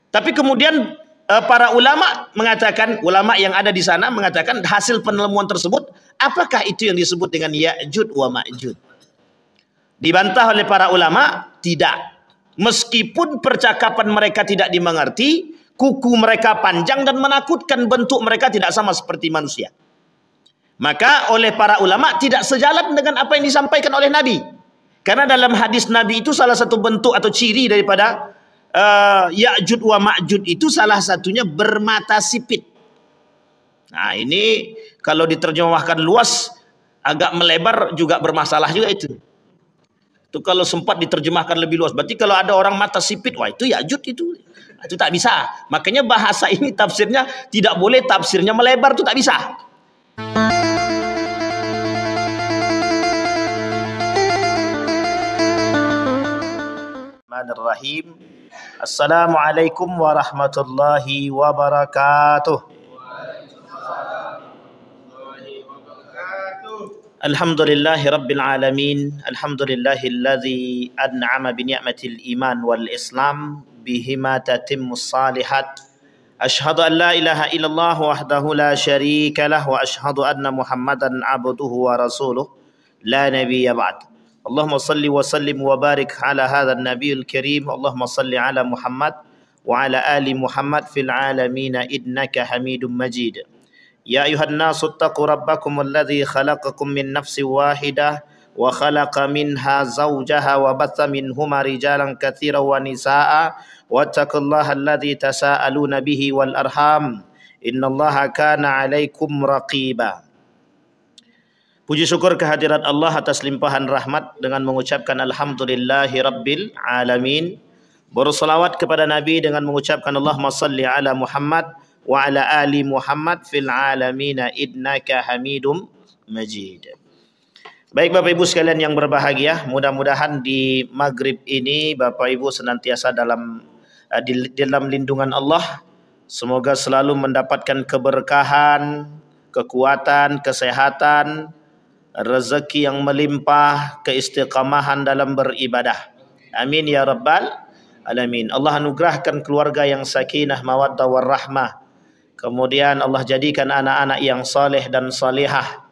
Tapi kemudian para ulama mengatakan, ulama yang ada di sana mengatakan hasil penemuan tersebut, apakah itu yang disebut dengan Ya'jud wa Ma'jud? Dibantah oleh para ulama, tidak. Meskipun percakapan mereka tidak dimengerti, kuku mereka panjang dan menakutkan, bentuk mereka tidak sama seperti manusia. Maka oleh para ulama tidak sejalan dengan apa yang disampaikan oleh Nabi. Karena dalam hadis Nabi itu salah satu bentuk atau ciri daripada Ya'jud wa Ma'jud itu salah satunya bermata sipit. Nah ini kalau diterjemahkan luas agak melebar juga bermasalah juga itu. Itu kalau sempat diterjemahkan lebih luas. Berarti kalau ada orang mata sipit, wah itu Ya'jud itu. Itu tak bisa. Makanya bahasa ini tafsirnya tidak boleh tafsirnya melebar, itu tak bisa. Bismillahirrahmanirrahim. Assalamualaikum warahmatullahi wabarakatuh. Alhamdulillahi rabbil alamin. Alhamdulillahilladzi an'ama bi ni'matil iman wal islam bihima tatimmus salihat. Ashhadu an la ilaha illallah wahdahu la syarika lah wa ashhadu anna Muhammadan abduhu wa rasuluh la nabiyya ba'd. Allahumma salli wa sallim wa barik ala hadzal nabiyil karim. Allahumma salli ala Muhammad wa ala ali Muhammad fil alamin innaka Hamidum Majid. Ya ayuhan nasu attaqu rabbakum alladhi khalaqakum min nafsin wahidah wa khalaqa minha zawjaha wa batha minhuma rijalan katsiran wa nisaa wattaqullaha alladhi tasaaluna bihi wal arham innallaha kana 'alaikum raqiba. Puji syukur kehadirat Allah atas limpahan rahmat dengan mengucapkan alhamdulillahi rabbil alamin. Berselawat kepada Nabi dengan mengucapkan Allahumma salli ala Muhammad wa ala ali Muhammad fil alamina innaka Hamidum Majid. Baik Bapak Ibu sekalian yang berbahagia, mudah-mudahan di maghrib ini Bapak Ibu senantiasa dalam lindungan Allah. Semoga selalu mendapatkan keberkahan, kekuatan, kesehatan, rezeki yang melimpah, keistiqamahan dalam beribadah. Amin ya rabbal alamin. Allah anugerahkan keluarga yang sakinah, mawaddah warahmah. Kemudian Allah jadikan anak-anak yang saleh dan salihah.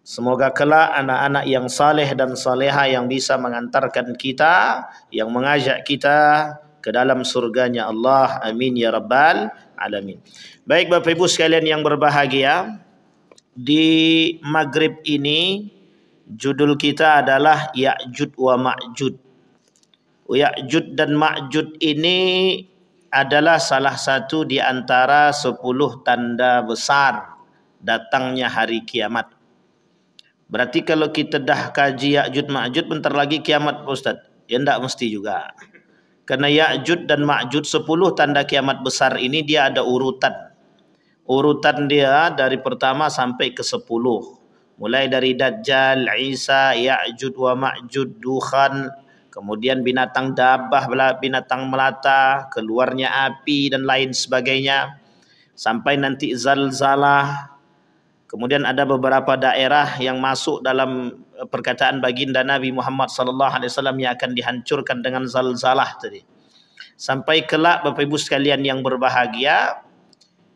Semoga kelak anak-anak yang saleh dan salihah yang bisa mengantarkan kita, yang mengajak kita ke dalam surganya Allah. Amin ya rabbal alamin. Baik Bapak Ibu sekalian yang berbahagia, di maghrib ini judul kita adalah Ya'jud wa Ma'jud. Ya'jud dan Ma'jud ini adalah salah satu di antara 10 tanda besar datangnya hari kiamat. Berarti kalau kita dah kaji Ya'jud Ma'jud bentar lagi kiamat Pak Ustaz. Ya enggak mesti juga. Karena Ya'jud dan Ma'jud 10 tanda kiamat besar ini dia ada urutan. Urutan dia dari pertama sampai ke 10. Mulai dari Dajjal, Isa, Ya'jud wa Ma'jud, Dukhan, kemudian binatang dabah, binatang melata, keluarnya api dan lain sebagainya. Sampai nanti zalzalah. Kemudian ada beberapa daerah yang masuk dalam perkataan baginda Nabi Muhammad SAW yang akan dihancurkan dengan zalzalah tadi. Sampai kelak Bapak Ibu sekalian yang berbahagia,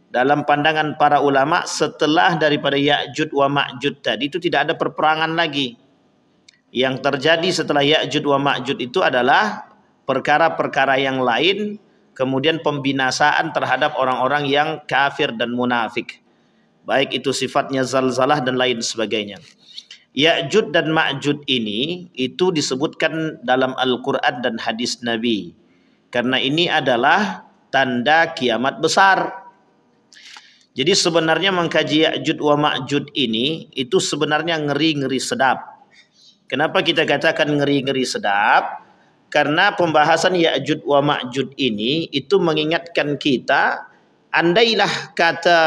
dalam pandangan para ulama setelah daripada Ya'jud wa Ma'jud tadi itu tidak ada perperangan lagi. Yang terjadi setelah Ya'jud wa Ma'jud itu adalah perkara-perkara yang lain, kemudian pembinasaan terhadap orang-orang yang kafir dan munafik. Baik itu sifatnya zalzalah dan lain sebagainya. Ya'jud dan Ma'jud ini itu disebutkan dalam Al-Quran dan hadis Nabi. Karena ini adalah tanda kiamat besar. Jadi sebenarnya mengkaji Ya'jud wa Ma'jud ini itu sebenarnya ngeri-ngeri sedap. Kenapa kita katakan ngeri-ngeri sedap? Karena pembahasan Ya'jud wa Ma'jud ini itu mengingatkan kita, andailah kata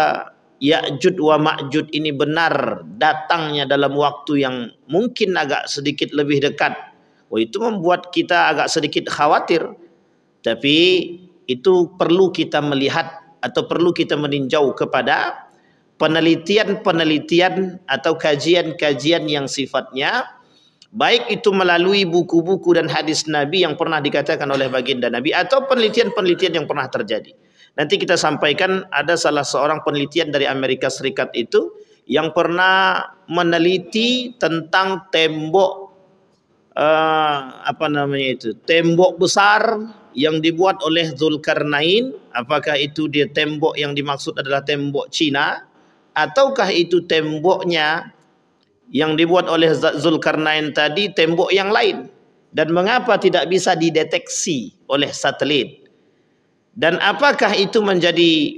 Ya'jud wa Ma'jud ini benar datangnya dalam waktu yang mungkin agak sedikit lebih dekat, itu membuat kita agak sedikit khawatir. Tapi itu perlu kita melihat atau perlu kita meninjau kepada penelitian-penelitian atau kajian-kajian yang sifatnya Baik itu melalui buku-buku dan hadis Nabi yang pernah dikatakan oleh baginda Nabi atau penelitian-penelitian yang pernah terjadi. Nanti kita sampaikan ada salah seorang penelitian dari Amerika Serikat itu yang pernah meneliti tentang tembok tembok besar yang dibuat oleh Zulkarnain. Apakah itu dia tembok yang dimaksud adalah tembok Cina ataukah itu temboknya yang dibuat oleh Zulkarnain tadi tembok yang lain, dan mengapa tidak bisa dideteksi oleh satelit, dan apakah itu menjadi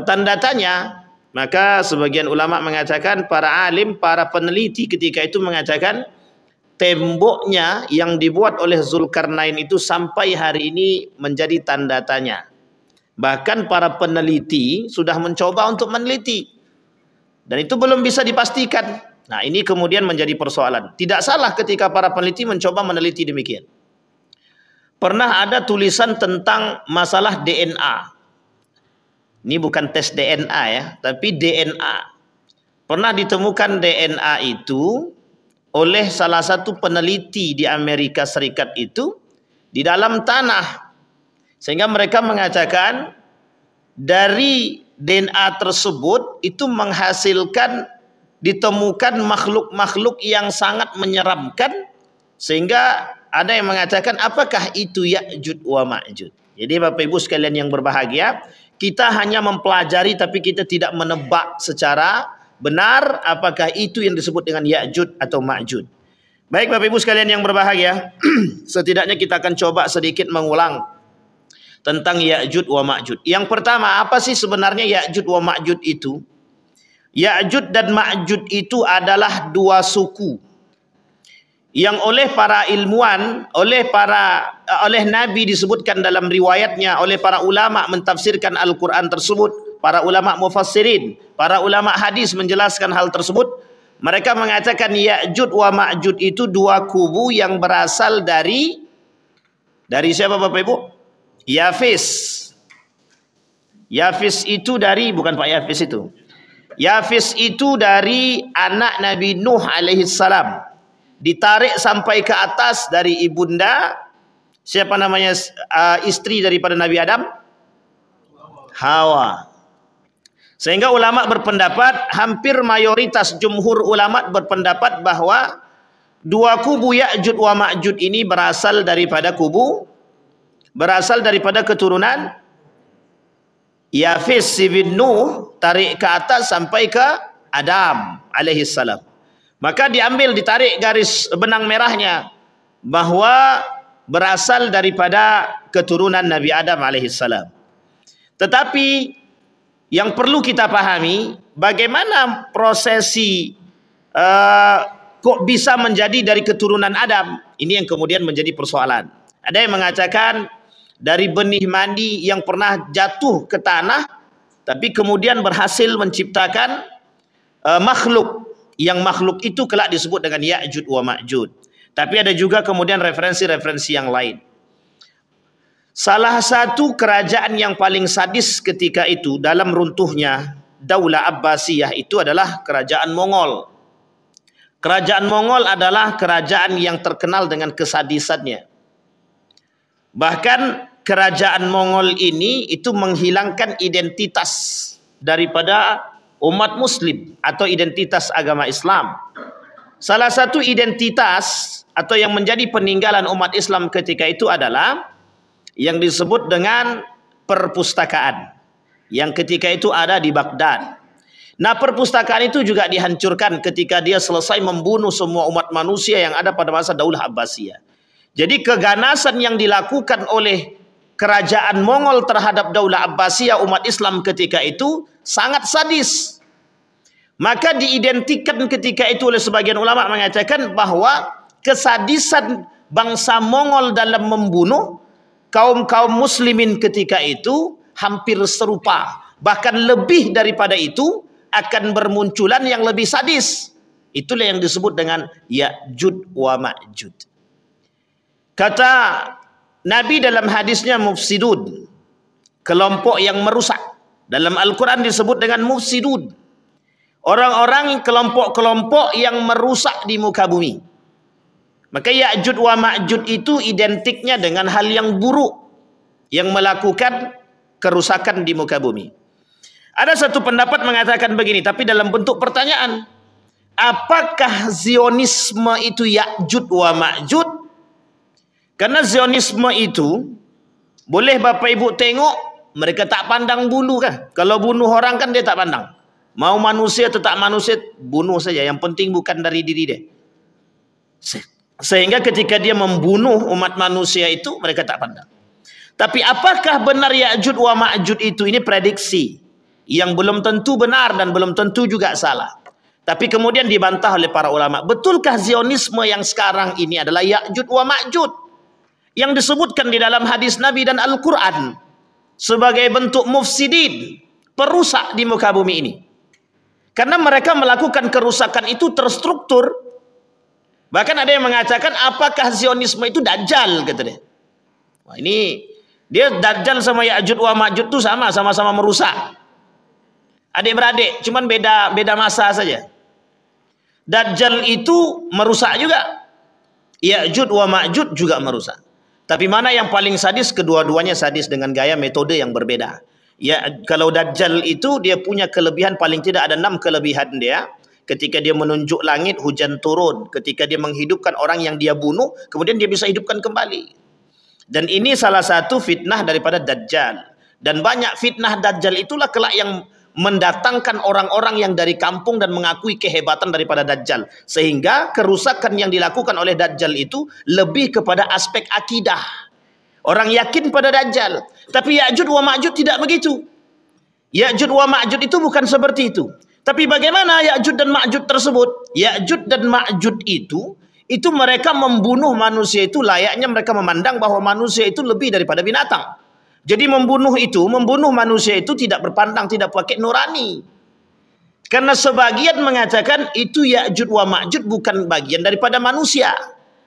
tanda tanya. Maka sebagian ulama mengatakan, para alim, para peneliti ketika itu mengatakan temboknya yang dibuat oleh Zulkarnain itu sampai hari ini menjadi tanda tanya. Bahkan para peneliti sudah mencoba untuk meneliti dan itu belum bisa dipastikan. Nah, ini kemudian menjadi persoalan. Tidak salah ketika para peneliti mencoba meneliti demikian. Pernah ada tulisan tentang masalah DNA. Ini bukan tes DNA ya, tapi DNA. Pernah ditemukan DNA itu oleh salah satu peneliti di Amerika Serikat itu di dalam tanah. Sehingga mereka mengatakan dari DNA tersebut itu menghasilkan, ditemukan makhluk-makhluk yang sangat menyeramkan, sehingga ada yang mengatakan apakah itu Ya'juj wa Ma'juj. Jadi Bapak Ibu sekalian yang berbahagia, kita hanya mempelajari tapi kita tidak menebak secara benar apakah itu yang disebut dengan Ya'juj atau Ma'juj. Baik Bapak Ibu sekalian yang berbahagia, setidaknya kita akan coba sedikit mengulang tentang Ya'juj wa Ma'juj. Yang pertama, apa sih sebenarnya Ya'juj wa Ma'juj itu? Ya'juj dan Ma'juj itu adalah dua suku yang oleh para ilmuwan, oleh Nabi disebutkan dalam riwayatnya, oleh para ulama mentafsirkan Al-Quran tersebut, para ulama mufassirin, para ulama hadis menjelaskan hal tersebut. Mereka mengatakan Ya'juj wa Ma'juj itu dua kubu yang berasal dari siapa Bapak Ibu? Yafis. Yafis itu dari, bukan Pak Yafis itu. Yafis itu dari anak Nabi Nuh alaihi salam, ditarik sampai ke atas dari ibunda, siapa namanya, istri daripada Nabi Adam? Hawa. Sehingga ulama berpendapat, hampir mayoritas jumhur ulama berpendapat bahwa dua kubu Ya'juj wa Ma'juj ini berasal daripada keturunan Yafis bin Nuh, tarik ke atas sampai ke Adam alaihi salam. Maka ditarik garis benang merahnya bahwa berasal daripada keturunan Nabi Adam alaihi salam. Tetapi yang perlu kita pahami, bagaimana prosesi kok bisa menjadi dari keturunan Adam? Ini yang kemudian menjadi persoalan. Ada yang mengatakan dari benih mandi yang pernah jatuh ke tanah, tapi kemudian berhasil menciptakan makhluk, yang makhluk itu kelak disebut dengan Ya'juj wa Ma'juj. Tapi ada juga kemudian referensi-referensi yang lain. Salah satu kerajaan yang paling sadis ketika itu dalam runtuhnya Daulah Abbasiyah itu adalah kerajaan Mongol. Kerajaan Mongol adalah kerajaan yang terkenal dengan kesadisannya. Bahkan kerajaan Mongol ini itu menghilangkan identitas daripada umat muslim atau identitas agama Islam. Salah satu identitas atau yang menjadi peninggalan umat Islam ketika itu adalah yang disebut dengan perpustakaan, yang ketika itu ada di Baghdad. Nah, perpustakaan itu juga dihancurkan ketika dia selesai membunuh semua umat manusia yang ada pada masa Daulah Abbasiyah. Jadi keganasan yang dilakukan oleh kerajaan Mongol terhadap Daulah Abbasiyah umat Islam ketika itu sangat sadis. Maka diidentikan ketika itu oleh sebagian ulama mengatakan bahwa kesadisan bangsa Mongol dalam membunuh kaum-kaum muslimin ketika itu hampir serupa. Bahkan lebih daripada itu akan bermunculan yang lebih sadis. Itulah yang disebut dengan Ya'juj wa Ma'juj. Kata Nabi dalam hadisnya mufsidun, kelompok yang merusak. Dalam Al-Quran disebut dengan mufsidun, orang-orang kelompok-kelompok yang merusak di muka bumi. Maka Ya'jud wa Ma'jud itu identiknya dengan hal yang buruk, yang melakukan kerusakan di muka bumi. Ada satu pendapat mengatakan begini, tapi dalam bentuk pertanyaan. Apakah Zionisme itu Ya'jud wa Ma'jud? Karena Zionisme itu, boleh Bapak Ibu tengok, mereka tak pandang bulu kan. Kalau bunuh orang kan dia tak pandang. Mau manusia atau tak manusia, bunuh saja. Yang penting bukan dari diri dia. Sehingga ketika dia membunuh umat manusia itu, mereka tak pandang. Tapi apakah benar Ya'jud wa Ma'jud itu? Ini prediksi yang belum tentu benar dan belum tentu juga salah. Tapi kemudian dibantah oleh para ulama. Betulkah Zionisme yang sekarang ini adalah Ya'jud wa Ma'jud? Yang disebutkan di dalam hadis Nabi dan Al-Quran sebagai bentuk mufsidin, perusak di muka bumi ini. Karena mereka melakukan kerusakan itu terstruktur. Bahkan ada yang mengatakan, apakah Zionisme itu Dajjal, kata dia. Wah, ini dia Dajjal sama Ya'jud wa Ma'jud itu sama-sama merusak. Adik-beradik, cuman beda masa saja. Dajjal itu merusak juga. Ya'jud wa Ma'jud juga merusak. Tapi mana yang paling sadis? Kedua-duanya sadis dengan gaya metode yang berbeda. Ya, kalau Dajjal itu dia punya kelebihan, paling tidak ada 6 kelebihan dia. Ketika dia menunjuk langit, hujan turun. Ketika dia menghidupkan orang yang dia bunuh, kemudian dia bisa hidupkan kembali. Dan ini salah satu fitnah daripada Dajjal. Dan banyak fitnah Dajjal itulah kelak yang mendatangkan orang-orang yang dari kampung dan mengakui kehebatan daripada Dajjal. Sehingga kerusakan yang dilakukan oleh Dajjal itu lebih kepada aspek akidah. Orang yakin pada Dajjal. Tapi Ya'jud wa Ma'jud tidak begitu. Ya'jud wa Ma'jud itu bukan seperti itu. Tapi bagaimana Ya'jud dan Ma'jud tersebut? Ya'jud dan Ma'jud itu mereka membunuh manusia itu layaknya mereka memandang bahwa manusia itu lebih daripada binatang. Jadi membunuh manusia itu tidak berpandang, tidak pakai nurani. Karena sebagian mengatakan itu Ya'jud wa Ma'jud bukan bagian daripada manusia.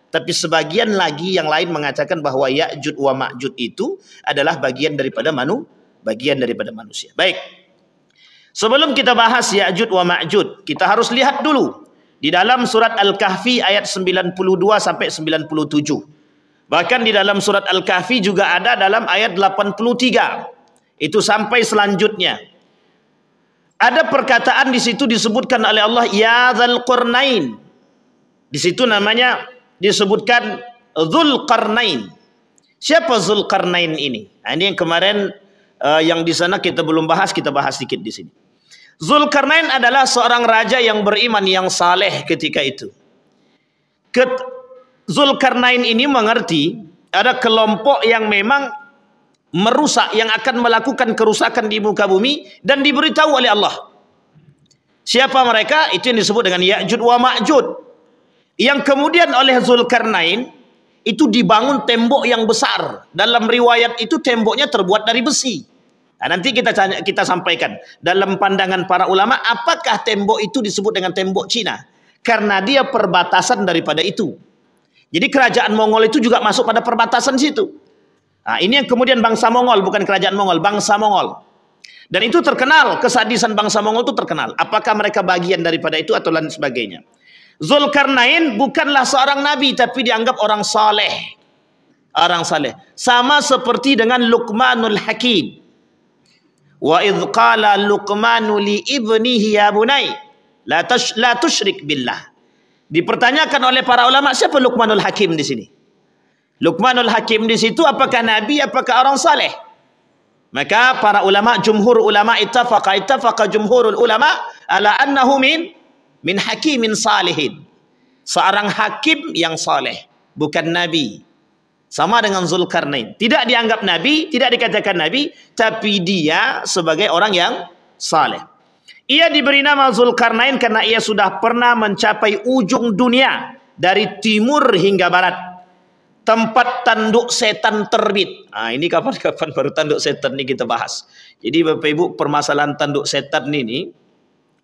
Tapi sebagian lagi yang lain mengatakan bahwa Ya'jud wa Ma'jud itu adalah bagian daripada manusia. Baik. Sebelum kita bahas Ya'jud wa Ma'jud, kita harus lihat dulu di dalam surat Al-Kahfi ayat 92 sampai 97. Bahkan di dalam surat Al-Kahfi juga ada dalam ayat 83. Itu sampai selanjutnya. Ada perkataan di situ disebutkan oleh Allah, ya Dzul Qarnain. Di situ namanya disebutkan Dzul Qarnain. Siapa Dzul Qarnain ini? Nah, ini yang kemarin yang di sana kita belum bahas, kita bahas sedikit di sini. Dzul Qarnain adalah seorang raja yang beriman, yang saleh ketika itu. Zulkarnain ini mengerti ada kelompok yang memang merusak, yang akan melakukan kerusakan di muka bumi dan diberitahu oleh Allah. Siapa mereka? Itu yang disebut dengan Ya'jud wa Ma'jud. Yang kemudian oleh Zulkarnain itu dibangun tembok yang besar. Dalam riwayat itu temboknya terbuat dari besi. Nah, nanti kita sampaikan dalam pandangan para ulama, apakah tembok itu disebut dengan tembok Cina? Karena dia perbatasan daripada itu. Jadi kerajaan Mongol itu juga masuk pada perbatasan situ. Nah, ini yang kemudian bangsa Mongol, bukan kerajaan Mongol, bangsa Mongol. Dan itu terkenal, kesadisan bangsa Mongol itu terkenal. Apakah mereka bagian daripada itu atau lain sebagainya. Zulkarnain bukanlah seorang nabi, tapi dianggap orang saleh. Orang saleh. Sama seperti dengan Luqmanul Hakim. Wa idh qala Luqmanu li ibnihi ya bunai la tusyrik billah. Dipertanyakan oleh para ulama, siapa Luqmanul Hakim di sini? Luqmanul Hakim di situ apakah nabi, apakah orang saleh? Maka para ulama, jumhur ulama ittafaqa jumhurul ulama ala annahu min hakimin salihin. Seorang hakim yang saleh, bukan nabi. Sama dengan Zulkarnain. Tidak dianggap nabi, tidak dikatakan nabi, tapi dia sebagai orang yang saleh. Ia diberi nama Zulkarnain karena ia sudah pernah mencapai ujung dunia dari timur hingga barat. Tempat tanduk setan terbit. Nah, ini kapan-kapan baru tanduk setan ini kita bahas. Jadi Bapak Ibu, permasalahan tanduk setan ini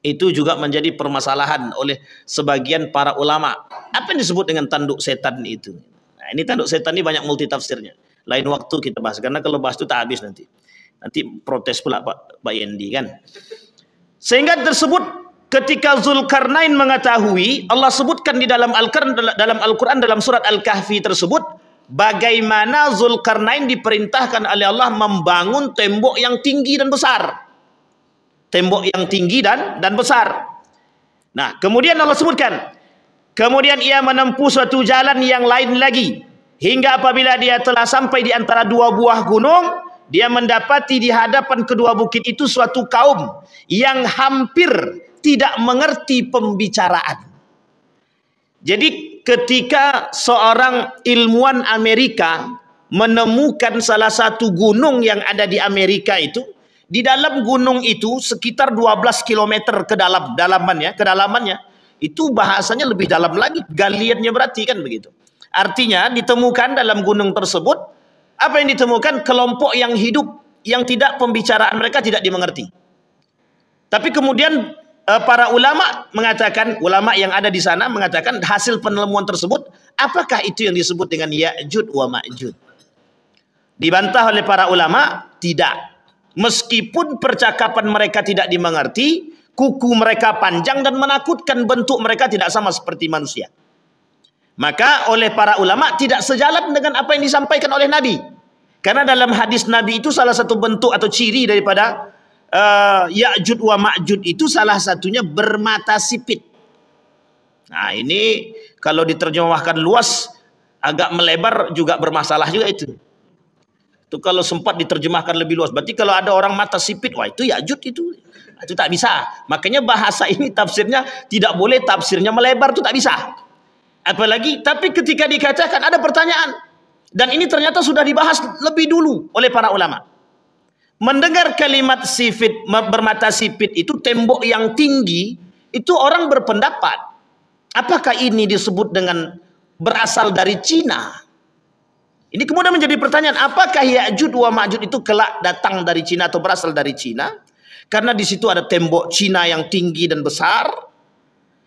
itu juga menjadi permasalahan oleh sebagian para ulama. Apa yang disebut dengan tanduk setan itu? Nah, ini tanduk setan ini banyak multitafsirnya. Lain waktu kita bahas, karena kalau bahas itu tak habis nanti. Nanti protes pula Pak Yendi kan. Sehingga tersebut ketika Zulkarnain mengetahui, Allah sebutkan di dalam Al-Quran dalam surat Al-Kahfi tersebut, bagaimana Zulkarnain diperintahkan oleh Allah membangun tembok yang tinggi dan besar. Tembok yang tinggi dan besar. Nah, kemudian Allah sebutkan, kemudian ia menempuh suatu jalan yang lain lagi, hingga apabila dia telah sampai di antara dua buah gunung, dia mendapati di hadapan kedua bukit itu suatu kaum yang hampir tidak mengerti pembicaraan. Jadi ketika seorang ilmuwan Amerika menemukan salah satu gunung yang ada di Amerika itu, di dalam gunung itu sekitar 12 km kedalamannya itu bahasanya lebih dalam lagi, galiannya berarti kan begitu. Artinya ditemukan dalam gunung tersebut, apa yang ditemukan? Kelompok yang hidup yang tidak, pembicaraan mereka tidak dimengerti. Tapi kemudian para ulama mengatakan, ulama yang ada di sana mengatakan hasil penemuan tersebut, apakah itu yang disebut dengan Ya'jud wa Ma'jud? Dibantah oleh para ulama, tidak. Meskipun percakapan mereka tidak dimengerti, kuku mereka panjang dan menakutkan, bentuk mereka tidak sama seperti manusia. Maka oleh para ulama tidak sejalan dengan apa yang disampaikan oleh Nabi. Karena dalam hadis Nabi itu salah satu bentuk atau ciri daripada Ya'jud wa Ma'jud itu salah satunya bermata sipit. Nah, ini kalau diterjemahkan luas agak melebar juga bermasalah juga itu. Itu kalau sempat diterjemahkan lebih luas. Berarti kalau ada orang mata sipit, wah itu Ya'jud itu. Itu tak bisa. Makanya bahasa ini tafsirnya tidak boleh tafsirnya melebar, itu tak bisa. Apalagi, tapi ketika dikatakan ada pertanyaan. Dan ini ternyata sudah dibahas lebih dulu oleh para ulama. Mendengar kalimat sipit, bermata sipit itu tembok yang tinggi, itu orang berpendapat, apakah ini disebut dengan berasal dari Cina? Ini kemudian menjadi pertanyaan, apakah Ya'jud wa Ma'jud itu kelak datang dari Cina atau berasal dari Cina? Karena di situ ada tembok Cina yang tinggi dan besar,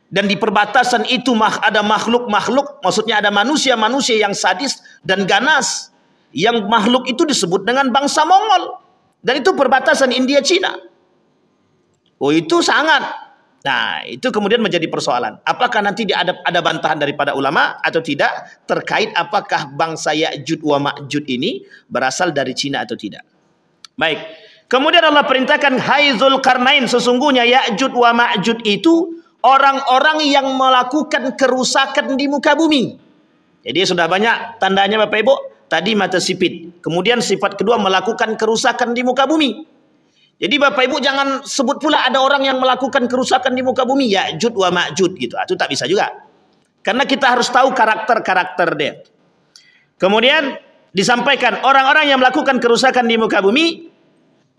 dan di perbatasan itu ada makhluk-makhluk, maksudnya ada manusia-manusia yang sadis dan ganas, yang makhluk itu disebut dengan bangsa Mongol, dan itu perbatasan India-Cina. Oh, itu sangat. Nah, itu kemudian menjadi persoalan. Apakah nanti ada bantahan daripada ulama atau tidak terkait apakah bangsa Ya'jud wa Ma'jud ini berasal dari Cina atau tidak. Baik. Kemudian Allah perintahkan, hai Zulkarnain, sesungguhnya Ya'jud wa Ma'jud itu orang-orang yang melakukan kerusakan di muka bumi. Jadi sudah banyak tandanya Bapak Ibu. Tadi mata sipit. Kemudian sifat kedua melakukan kerusakan di muka bumi. Jadi Bapak Ibu jangan sebut pula ada orang yang melakukan kerusakan di muka bumi, Ya'jud wa Ma'jud gitu. Itu tak bisa juga. Karena kita harus tahu karakter-karakter dia. Kemudian disampaikan orang-orang yang melakukan kerusakan di muka bumi,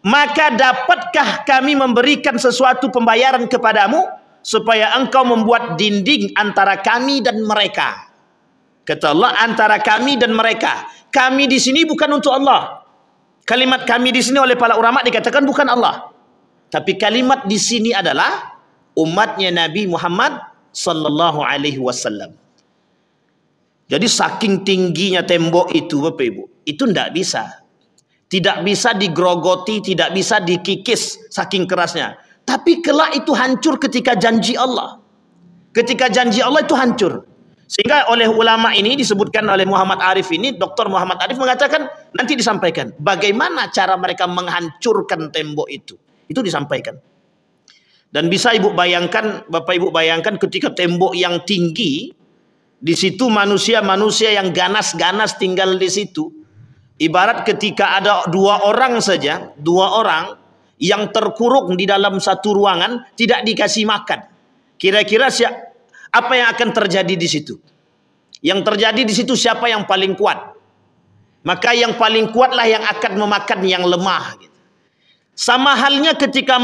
maka dapatkah kami memberikan sesuatu pembayaran kepadamu supaya engkau membuat dinding antara kami dan mereka. Kata Allah, antara kami dan mereka. Kami di sini bukan untuk Allah. Kalimat kami di sini oleh para ulama dikatakan bukan Allah. Tapi kalimat di sini adalah umatnya Nabi Muhammad sallallahu alaihi wasallam. Jadi saking tingginya tembok itu Bapak Ibu, itu tidak bisa. Tidak bisa digrogoti, tidak bisa dikikis saking kerasnya. Tapi kelak itu hancur ketika janji Allah. Ketika janji Allah itu hancur. Sehingga oleh ulama ini disebutkan oleh Muhammad Arif ini, Dr. Muhammad Arif mengatakan, nanti disampaikan bagaimana cara mereka menghancurkan tembok itu. Itu disampaikan. Dan bisa Ibu bayangkan, Bapak Ibu bayangkan ketika tembok yang tinggi, di situ manusia-manusia yang ganas-ganas tinggal di situ. Ibarat ketika ada dua orang saja, dua orang yang terkurung di dalam satu ruangan, tidak dikasih makan. Kira-kira apa yang akan terjadi di situ? Yang terjadi di situ siapa yang paling kuat? Maka yang paling kuatlah yang akan memakan yang lemah. Sama halnya ketika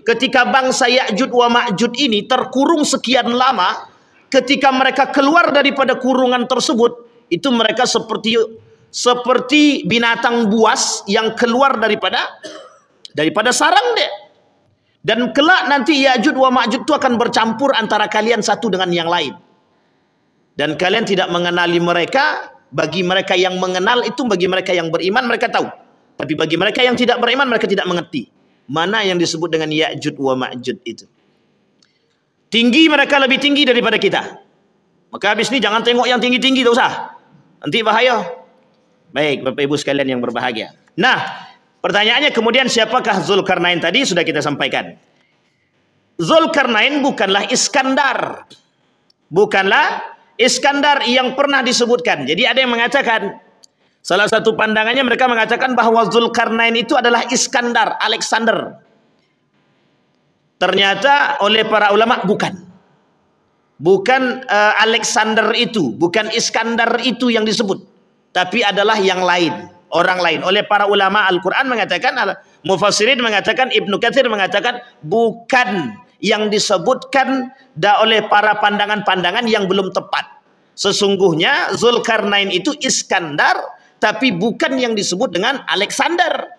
ketika bangsa Ya'jud wa Ma'jud ini terkurung sekian lama, ketika mereka keluar daripada kurungan tersebut, itu mereka seperti binatang buas yang keluar daripada sarang dia. Dan kelak nanti Ya'jud wa Ma'jud itu akan bercampur antara kalian satu dengan yang lain. Dan kalian tidak mengenali mereka. Bagi mereka yang mengenal itu, bagi mereka yang beriman mereka tahu. Tapi bagi mereka yang tidak beriman mereka tidak mengerti. Mana yang disebut dengan Ya'jud wa Ma'jud itu. Tinggi mereka lebih tinggi daripada kita. Maka habis ini jangan tengok yang tinggi-tinggi, tak usah. Nanti bahaya. Baik, Bapak Ibu sekalian yang berbahagia. Nah, pertanyaannya kemudian siapakah Zulkarnain tadi sudah kita sampaikan. Zulkarnain bukanlah Iskandar. Bukanlah Iskandar yang pernah disebutkan. Jadi ada yang mengatakan, salah satu pandangannya mereka mengatakan bahwa Zulkarnain itu adalah Iskandar, Alexander. Ternyata oleh para ulama bukan. Bukan Alexander itu, bukan Iskandar itu yang disebut. Tapi adalah yang lain, orang lain. Oleh para ulama Al-Quran mengatakan, Mufassirin mengatakan, Ibnu Katsir mengatakan, bukan yang disebutkan oleh para pandangan-pandangan yang belum tepat. Sesungguhnya Zulkarnain itu Iskandar, tapi bukan yang disebut dengan Alexander.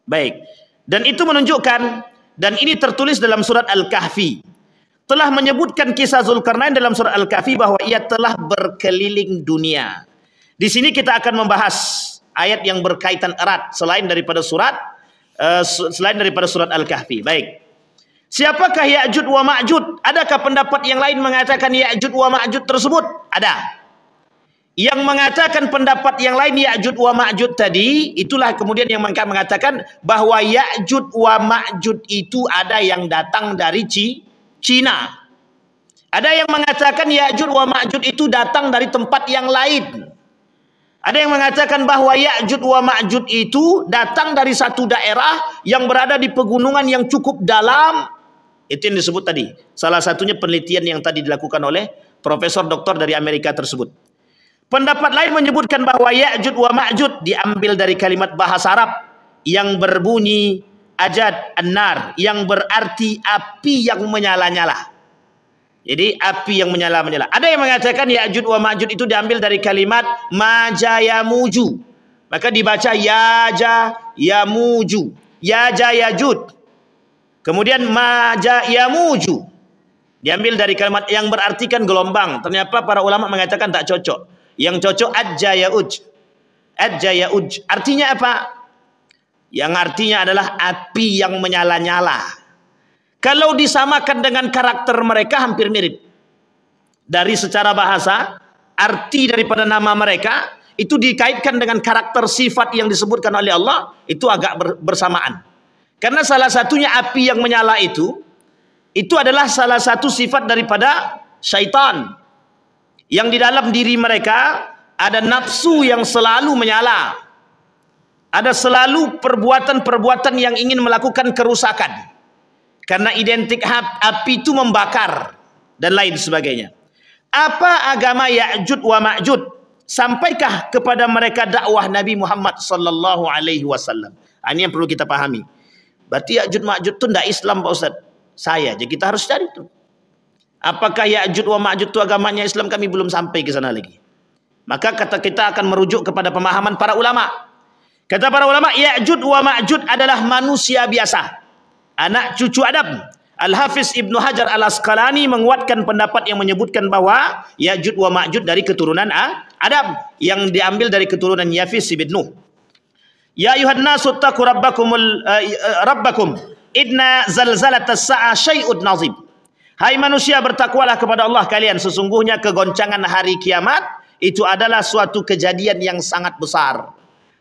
Baik. Dan itu menunjukkan, dan ini tertulis dalam surat Al-Kahfi, telah menyebutkan kisah Zulkarnain dalam surat Al-Kahfi bahwa ia telah berkeliling dunia. Di sini kita akan membahas ayat yang berkaitan erat selain daripada surat Al-Kahfi. Baik. Siapakah Ya'juj wa Ma'juj? Adakah pendapat yang lain mengatakan Ya'juj wa Ma'juj tersebut? Ada. Yang mengatakan pendapat yang lain Ya'juj wa Ma'juj tadi, itulah kemudian yang mengatakan bahwa Ya'juj wa Ma'juj itu ada yang datang dari Cina. Ada yang mengatakan Ya'juj wa Ma'juj itu datang dari tempat yang lain. Ada yang mengatakan bahwa Ya'juj wa Ma'juj itu datang dari satu daerah yang berada di pegunungan yang cukup dalam. Itu yang disebut tadi. Salah satunya penelitian yang tadi dilakukan oleh Profesor Doktor dari Amerika tersebut. Pendapat lain menyebutkan bahwa Ya'juj wa Ma'juj diambil dari kalimat bahasa Arab yang berbunyi ajad an-nar, yang berarti api yang menyala-nyala. Jadi api yang menyala-nyala. Ada yang mengatakan Ya'juj wa Ma'juj itu diambil dari kalimat majayamuju. Maka dibaca yajayamuju, yajayajud. Kemudian majayamuju diambil dari kalimat yang berartikan gelombang. Ternyata para ulama mengatakan tak cocok. Yang cocok ad-jayauj. Ad-jayauj. Artinya apa? Yang artinya adalah api yang menyala-nyala. Kalau disamakan dengan karakter mereka hampir mirip. Dari secara bahasa, arti daripada nama mereka itu dikaitkan dengan karakter sifat yang disebutkan oleh Allah, itu agak bersamaan. Karena salah satunya api yang menyala itu adalah salah satu sifat daripada syaitan. Yang di dalam diri mereka ada nafsu yang selalu menyala. Ada selalu perbuatan-perbuatan yang ingin melakukan kerusakan. Karena identik api itu membakar dan lain sebagainya. Apa agama Ya'juj wa Ma'juj? Sampaikah kepada mereka dakwah Nabi Muhammad sallallahu alaihi wasallam? Ini yang perlu kita pahami. Berarti Ya'juj Ma'juj itu tidak Islam, Pak Ustaz. Saya, jadi kita harus cari itu. Apakah Ya'juj wa Ma'juj itu agamanya Islam? Kami belum sampai ke sana lagi. Maka kata kita akan merujuk kepada pemahaman para ulama. Kata para ulama, Ya'juj wa Ma'juj adalah manusia biasa, anak cucu Adam. Al-Hafiz Ibnu Hajar Al-Asqalani menguatkan pendapat yang menyebutkan bahwa Ya'juj wa Ma'juj dari keturunan Adam, yang diambil dari keturunan Yafis bin Nuh. Ya ayuhan nasu taqu rabbakum inna zalzalatas sa'a syai'un nazim. Hai manusia, bertakwalah kepada Allah kalian, sesungguhnya kegoncangan hari kiamat itu adalah suatu kejadian yang sangat besar.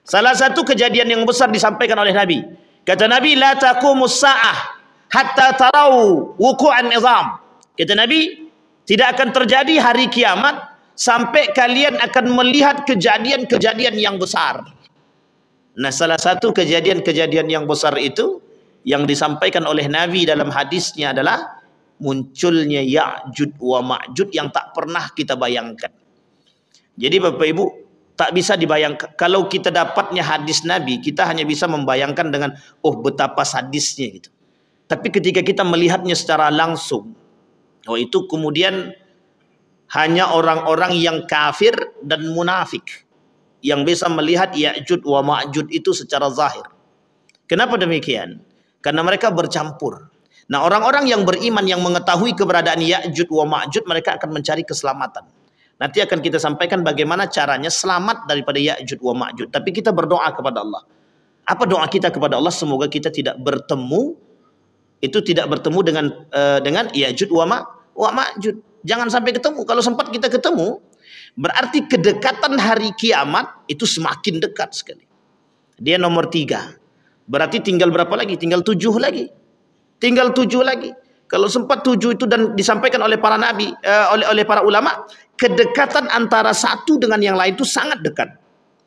Salah satu kejadian yang besar disampaikan oleh Nabi. Kata Nabi, la taqumus sa'ah hatta tarau wuqu'an izam. Kata Nabi, tidak akan terjadi hari kiamat sampai kalian akan melihat kejadian-kejadian yang besar. Nah, salah satu kejadian-kejadian yang besar itu yang disampaikan oleh Nabi dalam hadisnya adalah munculnya Ya'juj wa Ma'juj yang tak pernah kita bayangkan. Jadi Bapak Ibu, tak bisa dibayangkan. Kalau kita dapatnya hadis Nabi, kita hanya bisa membayangkan dengan betapa sadisnya gitu. Tapi ketika kita melihatnya secara langsung, itu kemudian hanya orang-orang yang kafir dan munafik yang bisa melihat Ya'juj wa Ma'juj itu secara zahir. Kenapa demikian? Karena mereka bercampur. Nah, orang-orang yang beriman yang mengetahui keberadaan Ya'juj wa Ma'juj, mereka akan mencari keselamatan. Nanti akan kita sampaikan bagaimana caranya selamat daripada Ya'juj wa Ma'juj. Tapi kita berdoa kepada Allah. Apa doa kita kepada Allah? Semoga kita tidak bertemu itu tidak bertemu dengan Ya'juj wa Ma'juj. Jangan sampai ketemu. Kalau sempat kita ketemu, berarti kedekatan hari kiamat itu semakin dekat sekali. Dia nomor 3. Berarti tinggal berapa lagi? Tinggal 7 lagi. Tinggal 7 lagi. Kalau sempat 7 itu dan disampaikan oleh para nabi, oleh para ulama, kedekatan antara satu dengan yang lain itu sangat dekat.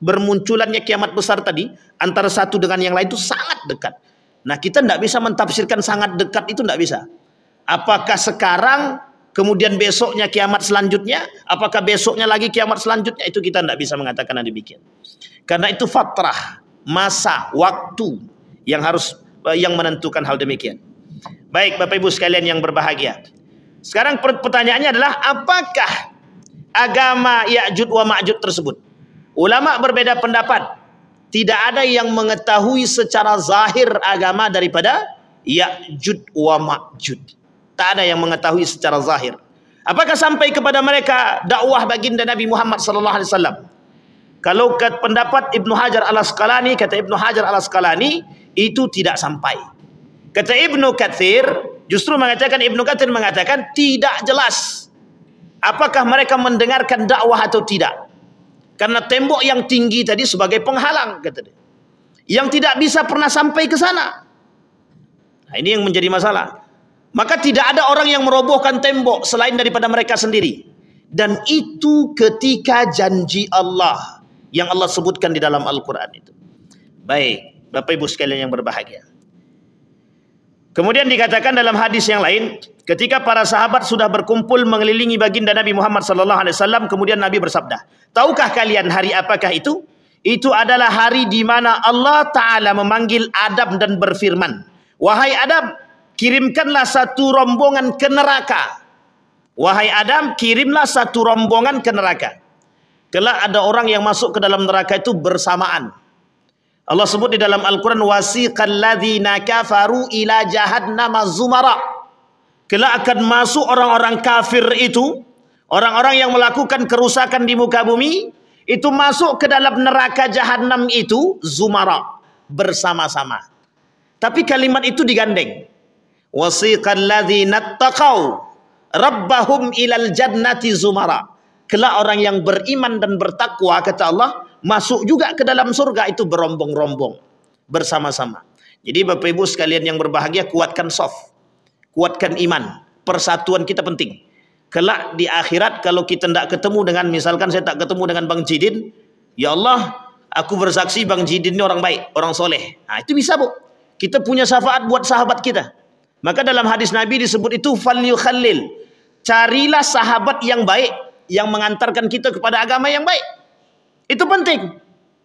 Bermunculannya kiamat besar tadi antara satu dengan yang lain itu sangat dekat. Nah, kita tidak bisa mentafsirkan sangat dekat itu, tidak bisa. Apakah sekarang, kemudian besoknya kiamat selanjutnya, apakah besoknya lagi kiamat selanjutnya, itu kita tidak bisa mengatakan demikian. Karena itu fatrah, masa, waktu yang menentukan hal demikian. Baik, Bapak Ibu sekalian yang berbahagia. Sekarang pertanyaannya adalah, apakah agama Ya'juj wa Ma'juj tersebut? Ulama berbeda pendapat. Tidak ada yang mengetahui secara zahir agama daripada Ya'juj wa Ma'juj. Tak ada yang mengetahui secara zahir. Apakah sampai kepada mereka dakwah baginda Nabi Muhammad SAW? Kalau pendapat Ibnu Hajar al-Asqalani, kata Ibnu Hajar al-Asqalani, itu tidak sampai. Kata Ibnu Katsir, justru Ibnu Katsir mengatakan tidak jelas apakah mereka mendengarkan dakwah atau tidak. Karena tembok yang tinggi tadi sebagai penghalang, kata dia, yang tidak bisa pernah sampai ke sana. Nah, ini yang menjadi masalah. Maka tidak ada orang yang merobohkan tembok selain daripada mereka sendiri. Dan itu ketika janji Allah yang Allah sebutkan di dalam Al-Quran itu. Baik, Bapak Ibu sekalian yang berbahagia. Kemudian dikatakan dalam hadis yang lain, ketika para sahabat sudah berkumpul mengelilingi baginda Nabi Muhammad SAW, kemudian Nabi bersabda, tahukah kalian hari apakah itu? Itu adalah hari di mana Allah Ta'ala memanggil Adam dan berfirman, wahai Adam, kirimkanlah satu rombongan ke neraka. Wahai Adam, kirimlah satu rombongan ke neraka. Kelak ada orang yang masuk ke dalam neraka itu bersamaan. Allah sebut di dalam Al-Quran, wasiqal ladzina kafaru ila jahannama zumara. Kelak akan masuk orang-orang kafir itu, orang-orang yang melakukan kerusakan di muka bumi, itu masuk ke dalam neraka jahannam itu zumara, bersama-sama. Tapi kalimat itu digandeng. Wasiqal ladzina taqaw rabbahum ilal jannati zumara. Kelak orang yang beriman dan bertakwa, kata Allah, masuk juga ke dalam surga itu berombong-rombong, bersama-sama. Jadi Bapak Ibu sekalian yang berbahagia, kuatkan soft, kuatkan iman. Persatuan kita penting. Kelak di akhirat kalau kita tidak ketemu dengan, misalkan saya tak ketemu dengan Bang Jidin, ya Allah, aku bersaksi Bang Jidin ini orang baik, orang soleh. Nah, itu bisa, Bu. Kita punya syafaat buat sahabat kita. Maka dalam hadis Nabi disebut itu falyukhallil. Carilah sahabat yang baik yang mengantarkan kita kepada agama yang baik. Itu penting.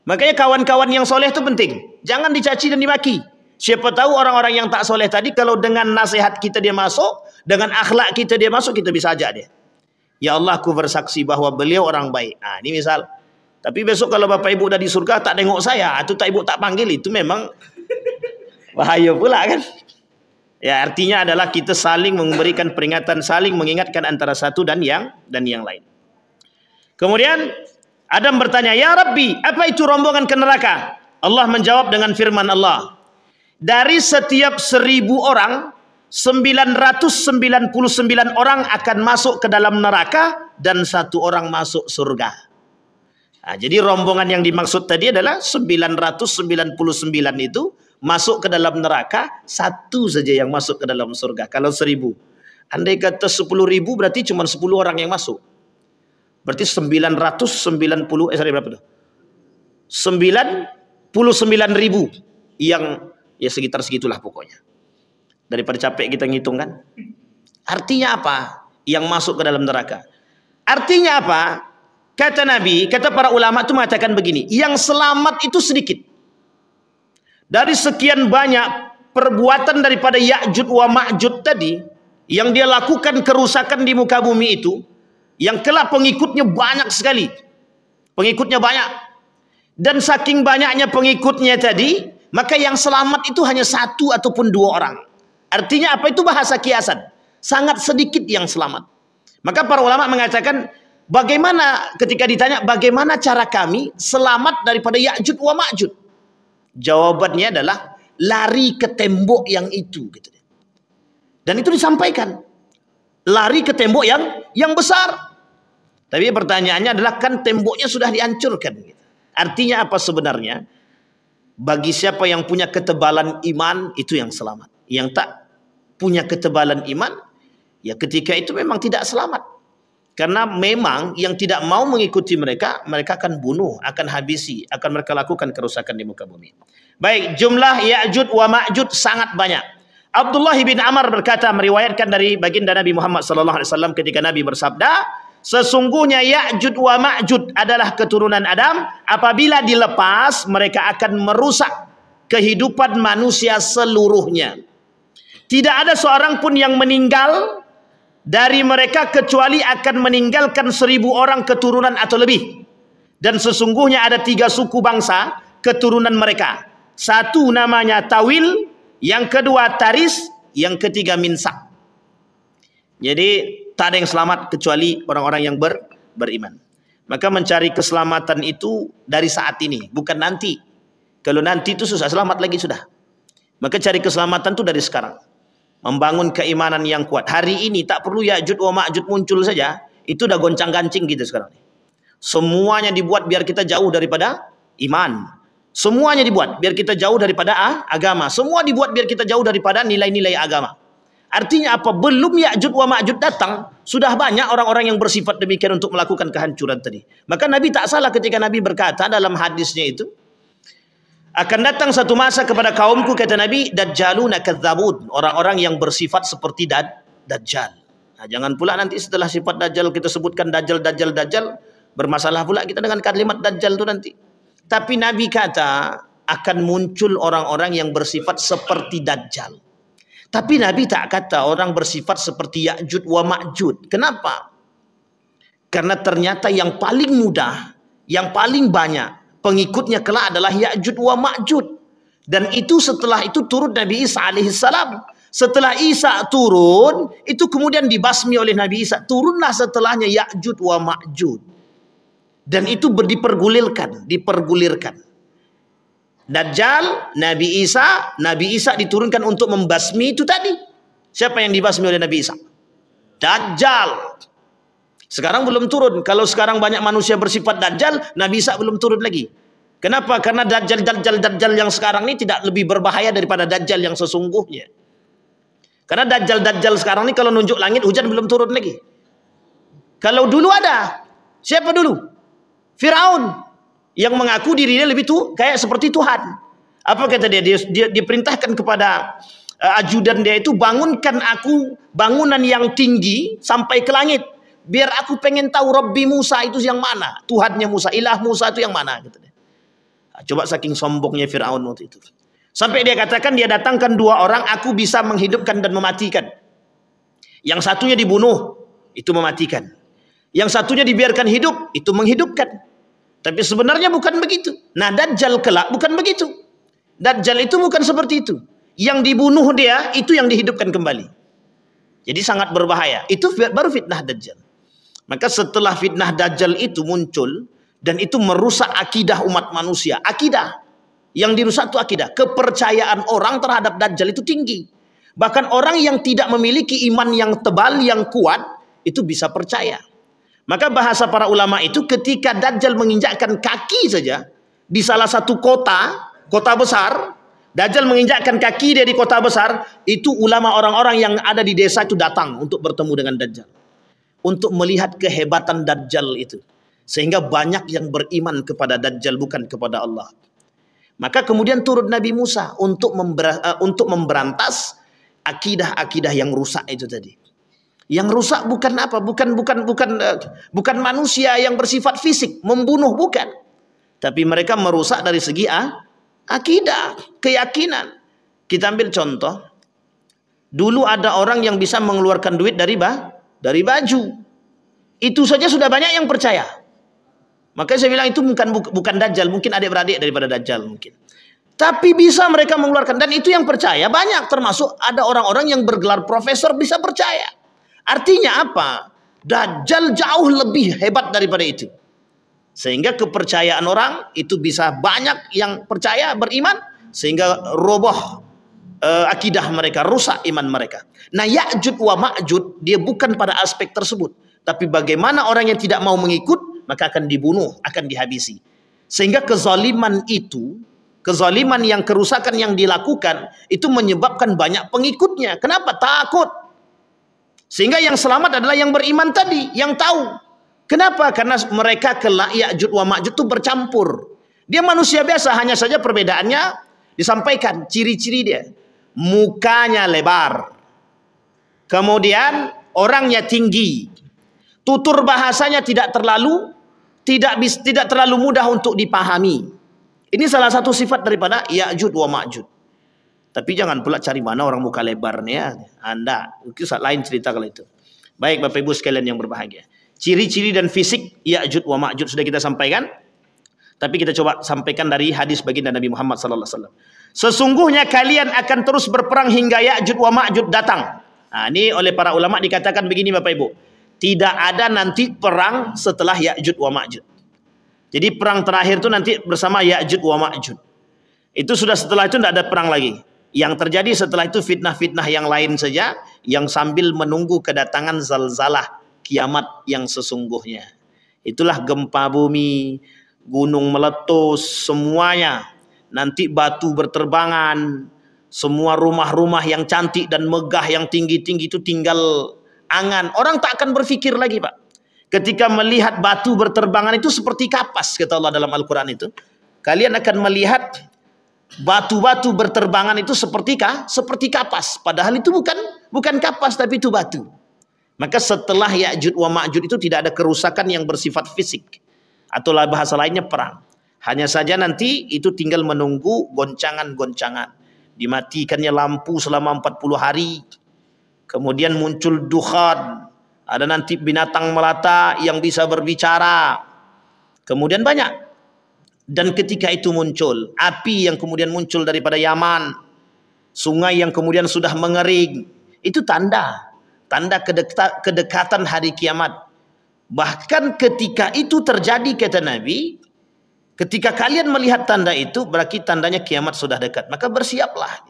Makanya kawan-kawan yang soleh itu penting. Jangan dicaci dan dimaki. Siapa tahu orang-orang yang tak soleh tadi, kalau dengan nasihat kita dia masuk, dengan akhlak kita dia masuk, kita bisa ajak dia. Ya Allah, aku bersaksi bahwa beliau orang baik. Nah, ini misal. Tapi besok kalau Bapak Ibu udah di surga tak tengok saya, itu tak Ibu tak panggil, itu memang bahaya pula kan. Ya, artinya adalah kita saling memberikan peringatan, saling mengingatkan antara satu dan yang lain. Kemudian Adam bertanya, ya Rabbi, apa itu rombongan ke neraka? Allah menjawab dengan firman Allah, dari setiap 1000 orang, 999 orang akan masuk ke dalam neraka dan 1 orang masuk surga. Nah, jadi rombongan yang dimaksud tadi adalah 999 itu masuk ke dalam neraka, 1 saja yang masuk ke dalam surga. Kalau 1000, andai kata 10.000 berarti cuma 10 orang yang masuk. Berarti 999 berapa tuh? 99.000 yang ya sekitar segitulah pokoknya. Daripada capek kita ngitung kan. Artinya apa? Yang masuk ke dalam neraka. Artinya apa? Kata Nabi, kata para ulama itu mengatakan begini, yang selamat itu sedikit. Dari sekian banyak perbuatan daripada Ya'juj wa Ma'juj tadi, yang dia lakukan kerusakan di muka bumi itu, yang kelak pengikutnya banyak sekali. Pengikutnya banyak. Dan saking banyaknya pengikutnya tadi, maka yang selamat itu hanya 1 ataupun 2 orang. Artinya apa? Itu bahasa kiasan. Sangat sedikit yang selamat. Maka para ulama mengatakan, bagaimana ketika ditanya, bagaimana cara kami selamat daripada Ya'juj wa Ma'juj? Jawabannya adalah lari ke tembok yang itu. Gitu. Dan itu disampaikan. Lari ke tembok yang besar. Tapi pertanyaannya adalah, kan temboknya sudah dihancurkan. Artinya apa sebenarnya? Bagi siapa yang punya ketebalan iman, itu yang selamat. Yang tak punya ketebalan iman, ya ketika itu memang tidak selamat. Karena memang yang tidak mau mengikuti mereka, mereka akan bunuh, akan habisi, akan mereka lakukan kerusakan di muka bumi. Baik, jumlah Ya'jud wa Ma'jud sangat banyak. Abdullah bin Amr berkata, meriwayatkan dari baginda Nabi Muhammad SAW ketika Nabi bersabda, sesungguhnya Ya'jud wa Ma'jud adalah keturunan Adam. Apabila dilepas, mereka akan merusak kehidupan manusia seluruhnya. Tidak ada seorang pun yang meninggal dari mereka kecuali akan meninggalkan 1000 orang keturunan atau lebih. Dan sesungguhnya ada 3 suku bangsa keturunan mereka. Satu namanya Tawil, yang kedua Taris, yang ketiga Minsak. Jadi tak ada yang selamat kecuali orang-orang yang beriman. Maka mencari keselamatan itu dari saat ini, bukan nanti. Kalau nanti itu susah, selamat lagi sudah. Maka cari keselamatan itu dari sekarang. Membangun keimanan yang kuat. Hari ini tak perlu Ya'jud wa Ma'jud muncul saja, itu udah goncang-gancing gitu sekarang. Semuanya dibuat biar kita jauh daripada iman. Semuanya dibuat biar kita jauh daripada agama. Semua dibuat biar kita jauh daripada nilai-nilai agama. Artinya apa? Belum Ya'jud wa Ma'jud datang, sudah banyak orang-orang yang bersifat demikian untuk melakukan kehancuran tadi. Maka Nabi tak salah ketika Nabi berkata dalam hadisnya itu, akan datang satu masa kepada kaumku, kata Nabi, Dajjaluna kadzabun, orang-orang yang bersifat seperti Dajjal. Nah, jangan pula nanti setelah sifat Dajjal kita sebutkan Dajjal, bermasalah pula kita dengan kalimat Dajjal itu nanti. Tapi Nabi kata akan muncul orang-orang yang bersifat seperti Dajjal. Tapi Nabi tak kata orang bersifat seperti Ya'jud wa Ma'jud. Kenapa? Karena ternyata yang paling mudah, yang paling banyak pengikutnya kelak adalah Ya'jud wa Ma'jud. Dan itu setelah itu turun Nabi Isa alaihissalam. Setelah Isa turun, itu kemudian dibasmi oleh Nabi Isa. Turunlah setelahnya Ya'jud wa Ma'jud. Dan itu dipergulirkan. Dajjal, Nabi Isa diturunkan untuk membasmi itu tadi. Siapa yang dibasmi oleh Nabi Isa? Dajjal. Sekarang belum turun. Kalau sekarang banyak manusia bersifat Dajjal, Nabi Isa belum turun lagi. Kenapa? Karena Dajjal yang sekarang ini tidak lebih berbahaya daripada Dajjal yang sesungguhnya. Karena Dajjal sekarang ini kalau nunjuk langit, hujan belum turun lagi. Kalau dulu ada, siapa dulu? Firaun yang mengaku dirinya lebih kayak seperti Tuhan. Apa kata dia? Dia diperintahkan kepada ajudan dia itu, bangunkan aku bangunan yang tinggi sampai ke langit, biar aku pengen tahu Rabbi Musa itu yang mana, Tuhannya Musa, ilah Musa itu yang mana. Kata dia. Coba saking sombongnya Firaun waktu itu. Sampai dia katakan dia datangkan 2 orang, aku bisa menghidupkan dan mematikan. Yang satunya dibunuh, itu mematikan. Yang satunya dibiarkan hidup, itu menghidupkan. Tapi sebenarnya bukan begitu. Nah, Dajjal kelak bukan begitu. Dajjal itu bukan seperti itu. Yang dibunuh dia, itu yang dihidupkan kembali. Jadi sangat berbahaya. Itu baru fitnah Dajjal. Maka setelah fitnah Dajjal itu muncul, dan itu merusak akidah umat manusia. Akidah. Yang dirusak itu akidah. Kepercayaan orang terhadap Dajjal itu tinggi. Bahkan orang yang tidak memiliki iman yang tebal, yang kuat, itu bisa percaya. Maka bahasa para ulama itu ketika Dajjal menginjakkan kaki saja di salah satu kota besar, Dajjal menginjakkan kaki dia di kota besar, itu ulama orang-orang yang ada di desa itu datang untuk bertemu dengan Dajjal. Untuk melihat kehebatan Dajjal itu. Sehingga banyak yang beriman kepada Dajjal bukan kepada Allah. Maka kemudian turun Nabi Musa untuk memberantas akidah-akidah yang rusak itu tadi. Yang rusak bukan apa? Bukan manusia yang bersifat fisik, membunuh, bukan. Tapi mereka merusak dari segi akidah, keyakinan. Kita ambil contoh. Dulu ada orang yang bisa mengeluarkan duit dari baju. Itu saja sudah banyak yang percaya. Makanya saya bilang itu bukan Dajjal, mungkin adik-beradik daripada Dajjal mungkin. Tapi bisa mereka mengeluarkan, dan itu yang percaya banyak, termasuk ada orang-orang yang bergelar profesor bisa percaya. Artinya apa? Dajjal jauh lebih hebat daripada itu. Sehingga kepercayaan orang itu bisa banyak yang percaya, beriman, sehingga roboh akidah mereka, rusak iman mereka. Nah, Ya'jud wa Ma'jud dia bukan pada aspek tersebut, tapi bagaimana orang yang tidak mau mengikut maka akan dibunuh, akan dihabisi. Sehingga kezaliman itu, kezaliman yang kerusakan yang dilakukan itu menyebabkan banyak pengikutnya. Kenapa? Takut. Sehingga yang selamat adalah yang beriman tadi, yang tahu. Kenapa? Karena mereka kelak Ya'jud wa Ma'jud itu bercampur. Dia manusia biasa, hanya saja perbedaannya disampaikan ciri-ciri dia. Mukanya lebar, kemudian orangnya tinggi, tutur bahasanya tidak terlalu mudah untuk dipahami. Ini salah satu sifat daripada Ya'jud wa Ma'jud. Tapi jangan pula cari mana orang muka lebarnya. Anda, itu lain cerita kalau itu. Baik Bapak Ibu sekalian yang berbahagia, ciri-ciri dan fisik Ya'jud wa Ma'jud sudah kita sampaikan. Tapi kita coba sampaikan dari hadis baginda Nabi Muhammad SAW. Sesungguhnya kalian akan terus berperang hingga Ya'jud wa Ma'jud datang. Nah, ini oleh para ulama dikatakan begini Bapak Ibu. Tidak ada nanti perang setelah Ya'jud wa Ma'jud. Jadi perang terakhir itu nanti bersama Ya'jud wa Ma'jud. Itu sudah, setelah itu tidak ada perang lagi. Yang terjadi setelah itu fitnah-fitnah yang lain saja, yang sambil menunggu kedatangan zalzalah kiamat yang sesungguhnya. Itulah gempa bumi, gunung meletus, semuanya. Nanti batu berterbangan, semua rumah-rumah yang cantik dan megah yang tinggi-tinggi itu tinggal angan. Orang tak akan berpikir lagi Pak. Ketika melihat batu berterbangan itu seperti kapas, kata Allah dalam Al-Quran itu. Kalian akan melihat batu-batu berterbangan itu seperti kapas. Padahal itu bukan kapas, tapi itu batu. Maka setelah Ya'jud wa Ma'jud itu tidak ada kerusakan yang bersifat fisik. Atau bahasa lainnya perang. Hanya saja nanti itu tinggal menunggu goncangan-goncangan. Dimatikannya lampu selama 40 hari. Kemudian muncul dukhan. Ada nanti binatang melata yang bisa berbicara. Kemudian banyak. Dan ketika itu muncul api yang kemudian muncul daripada Yaman. Sungai yang kemudian sudah mengering. Itu tanda kedekatan hari kiamat. Bahkan ketika itu terjadi, kata Nabi, ketika kalian melihat tanda itu, berarti tandanya kiamat sudah dekat. Maka bersiaplah.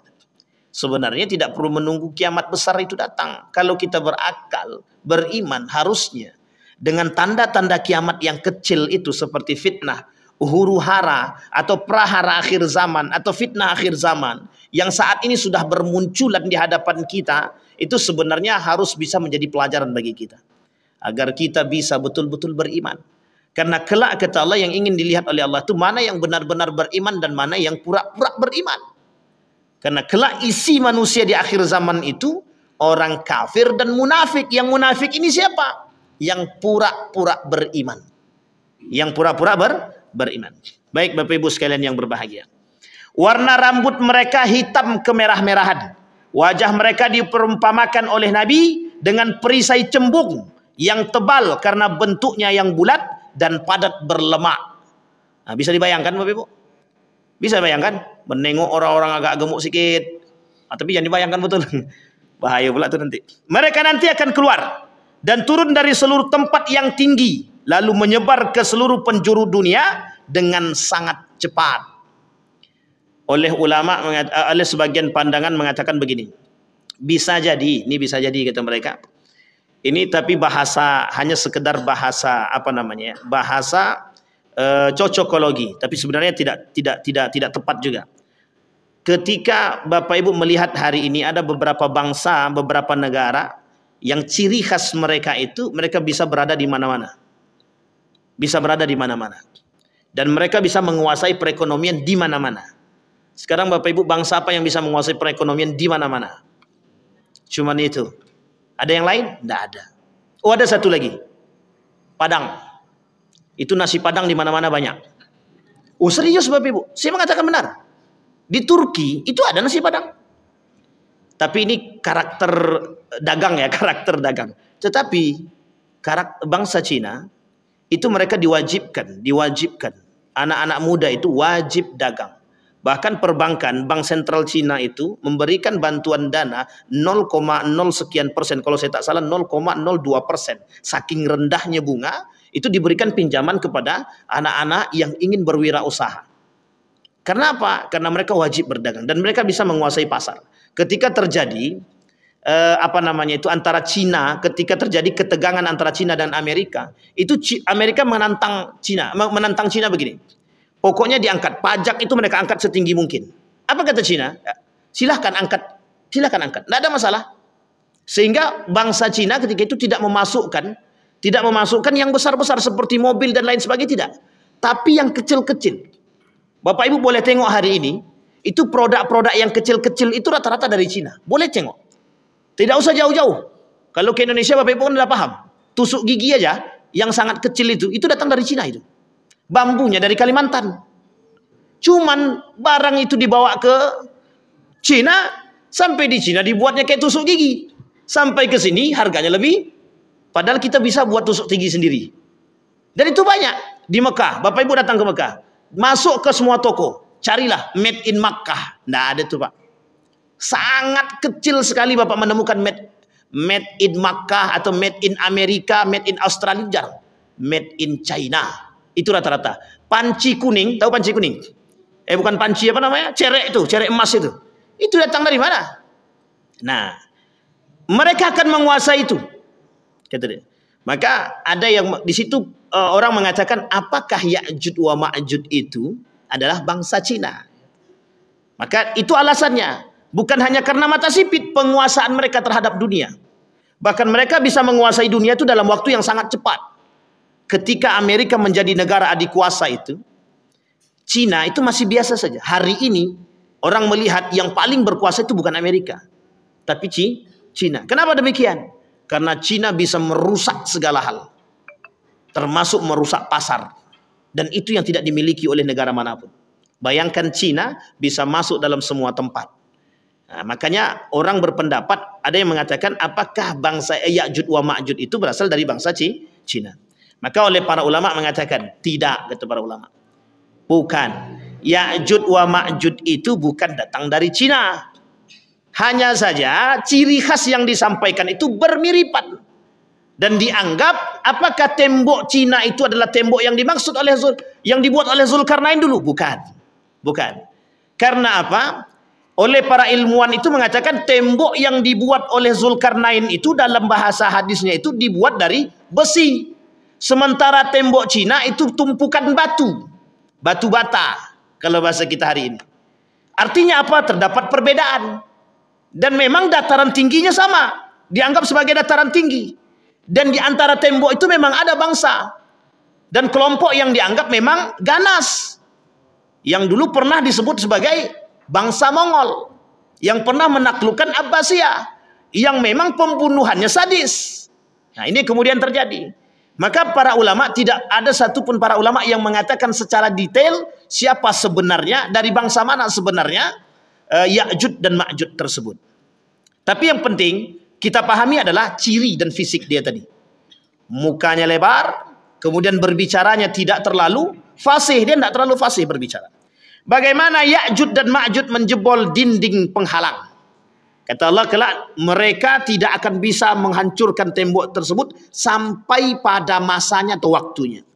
Sebenarnya tidak perlu menunggu kiamat besar itu datang. Kalau kita berakal, beriman, harusnya dengan tanda-tanda kiamat yang kecil itu, seperti fitnah, huru hara, atau prahara akhir zaman, atau fitnah akhir zaman, yang saat ini sudah bermunculan di hadapan kita, itu sebenarnya harus bisa menjadi pelajaran bagi kita. Agar kita bisa betul-betul beriman. Karena kelak kata Allah, yang ingin dilihat oleh Allah itu mana yang benar-benar beriman dan mana yang pura-pura beriman. Karena kelak isi manusia di akhir zaman itu orang kafir dan munafik. Yang munafik ini siapa? Yang pura-pura beriman. Yang pura-pura beriman. Baik Bapak Ibu sekalian yang berbahagia. Warna rambut mereka hitam kemerah-merahan. Wajah mereka diperumpamakan oleh Nabi dengan perisai cembung yang tebal karena bentuknya yang bulat dan padat berlemak. Nah, bisa dibayangkan Bapak Ibu? Bisa bayangkan? Menengok orang-orang agak gemuk sikit. Tapi jangan dibayangkan betul. Bahaya pula itu nanti. Mereka nanti akan keluar dan turun dari seluruh tempat yang tinggi, lalu menyebar ke seluruh penjuru dunia dengan sangat cepat. Oleh ulama, oleh sebagian pandangan mengatakan begini. Bisa jadi, ini bisa jadi kata mereka. Ini tapi bahasa, hanya sekedar bahasa apa namanya? Bahasa cocokologi, tapi sebenarnya tidak tepat juga. Ketika Bapak Ibu melihat hari ini ada beberapa bangsa, beberapa negara yang ciri khas mereka itu mereka bisa berada di mana-mana. Bisa berada di mana-mana. Dan mereka bisa menguasai perekonomian di mana-mana. Sekarang Bapak Ibu, bangsa apa yang bisa menguasai perekonomian di mana-mana? Cuman itu. Ada yang lain? Tidak ada. Oh, ada satu lagi. Padang. Itu nasi Padang di mana-mana banyak. Oh, serius Bapak Ibu? Saya mengatakan benar. Di Turki itu ada nasi Padang. Tapi ini karakter dagang ya, karakter dagang. Tetapi bangsa Cina itu mereka diwajibkan anak-anak muda itu wajib dagang. Bahkan perbankan, Bank Sentral Cina itu memberikan bantuan dana 0,0 sekian persen. Kalau saya tak salah 0,02%. Saking rendahnya bunga, itu diberikan pinjaman kepada anak-anak yang ingin berwirausaha. Karena apa? Karena mereka wajib berdagang dan mereka bisa menguasai pasar. ketika terjadi antara Cina, ketika terjadi ketegangan antara Cina dan Amerika, itu Amerika menantang Cina begini. Pokoknya diangkat pajak, itu mereka angkat setinggi mungkin. Apa kata Cina? Silahkan angkat, tidak ada masalah. Sehingga bangsa Cina ketika itu tidak memasukkan yang besar-besar seperti mobil dan lain sebagainya, tidak. Tapi yang kecil-kecil. Bapak Ibu boleh tengok hari ini, itu produk-produk yang kecil-kecil itu rata-rata dari Cina. Boleh tengok. Tidak usah jauh-jauh. Kalau ke Indonesia Bapak Ibu kan sudah paham. Tusuk gigi aja yang sangat kecil itu datang dari Cina itu. Bambunya dari Kalimantan. Cuman barang itu dibawa ke Cina, sampai di Cina dibuatnya kayak tusuk gigi. Sampai ke sini harganya lebih, padahal kita bisa buat tusuk gigi sendiri. Dan itu banyak di Mekah. Bapak Ibu datang ke Mekah, masuk ke semua toko, carilah made in Makkah. Nggak ada tuh Pak. Sangat kecil sekali Bapak menemukan made in Makkah atau made in Amerika, made in Australia, jarang. Made in China. Itu rata-rata. Panci kuning, tahu panci kuning? Bukan panci apa namanya? Cerek itu, cerek emas itu. Itu datang dari mana? Nah, mereka akan menguasai itu. Kata dia. Maka ada yang di situ orang mengatakan apakah Ya'juj wa Ma'juj itu adalah bangsa Cina. Maka itu alasannya. Bukan hanya karena mata sipit penguasaan mereka terhadap dunia. Bahkan mereka bisa menguasai dunia itu dalam waktu yang sangat cepat. Ketika Amerika menjadi negara adikuasa itu, Cina itu masih biasa saja. Hari ini orang melihat yang paling berkuasa itu bukan Amerika, tapi Cina. Kenapa demikian? Karena Cina bisa merusak segala hal, termasuk merusak pasar. Dan itu yang tidak dimiliki oleh negara manapun. Bayangkan Cina bisa masuk dalam semua tempat. Nah, makanya orang berpendapat, ada yang mengatakan apakah bangsa Ya'juj wa Ma'juj itu berasal dari bangsa Cina. Maka oleh para ulama mengatakan tidak, kata para ulama. Bukan. Ya'juj wa Ma'juj itu bukan datang dari Cina. Hanya saja ciri khas yang disampaikan itu bermiripan. Dan dianggap apakah tembok Cina itu adalah tembok yang dimaksud oleh yang dibuat oleh Zulkarnain dulu? Bukan. Karena apa? Oleh para ilmuwan itu mengatakan tembok yang dibuat oleh Zulkarnain itu dalam bahasa hadisnya itu dibuat dari besi. Sementara tembok Cina itu tumpukan batu bata kalau bahasa kita hari ini. Artinya apa? Terdapat perbedaan. Dan memang dataran tingginya sama, dianggap sebagai dataran tinggi. Dan di antara tembok itu memang ada bangsa dan kelompok yang dianggap memang ganas, yang dulu pernah disebut sebagai bangsa Mongol, yang pernah menaklukkan Abbasiyah, yang memang pembunuhannya sadis. Nah, ini kemudian terjadi. Maka para ulama, tidak ada satupun para ulama yang mengatakan secara detail siapa sebenarnya, dari bangsa mana sebenarnya Ya'juj dan Ma'juj tersebut. Tapi yang penting kita pahami adalah ciri dan fisik dia tadi. Mukanya lebar, kemudian berbicaranya tidak terlalu fasih, dia tidak terlalu fasih berbicara. Bagaimana Ya'juj dan Ma'juj menjebol dinding penghalang? Kata Allah, kelak mereka tidak akan bisa menghancurkan tembok tersebut sampai pada masanya atau waktunya.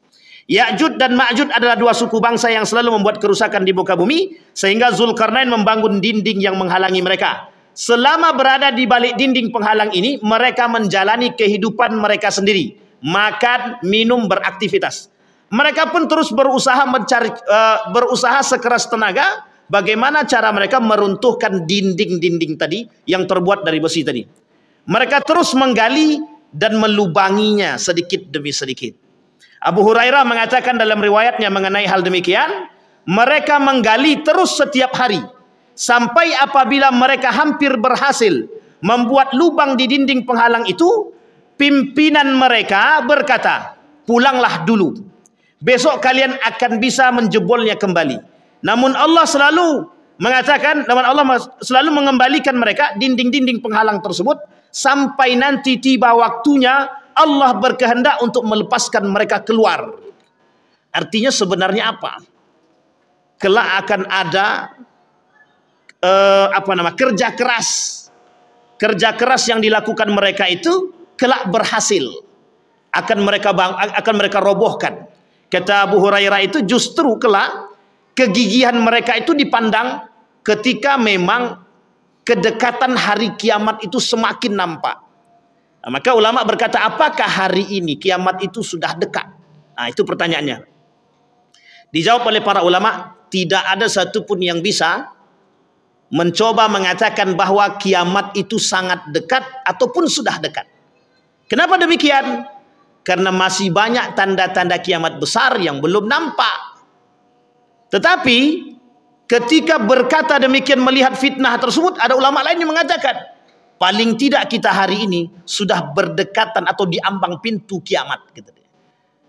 Ya'juj dan Ma'juj adalah dua suku bangsa yang selalu membuat kerusakan di muka bumi, sehingga Zulkarnain membangun dinding yang menghalangi mereka. Selama berada di balik dinding penghalang ini, mereka menjalani kehidupan mereka sendiri, makan, minum, beraktivitas. Mereka pun terus berusaha berusaha sekeras tenaga bagaimana cara mereka meruntuhkan dinding-dinding tadi yang terbuat dari besi tadi. Mereka terus menggali dan melubanginya sedikit demi sedikit. Abu Hurairah mengatakan dalam riwayatnya mengenai hal demikian, mereka menggali terus setiap hari sampai apabila mereka hampir berhasil membuat lubang di dinding penghalang itu, pimpinan mereka berkata, pulanglah dulu, besok kalian akan bisa menjebolnya kembali. Namun Allah selalu mengatakan, Allah selalu mengembalikan mereka dinding-dinding penghalang tersebut sampai nanti tiba waktunya Allah berkehendak untuk melepaskan mereka keluar. Artinya sebenarnya apa? Kelak akan ada kerja keras yang dilakukan mereka itu kelak berhasil, akan mereka robohkan. Kata Abu Hurairah itu justru kelak kegigihan mereka itu dipandang ketika memang kedekatan hari kiamat itu semakin nampak. Nah, maka ulama berkata, apakah hari ini kiamat itu sudah dekat? Nah, itu pertanyaannya. Dijawab oleh para ulama, tidak ada satupun yang bisa mencoba mengatakan bahwa kiamat itu sangat dekat ataupun sudah dekat. Kenapa demikian? Karena masih banyak tanda-tanda kiamat besar yang belum nampak. Tetapi ketika berkata demikian melihat fitnah tersebut, ada ulama lain yang mengatakan, paling tidak kita hari ini sudah berdekatan atau di ambang pintu kiamat.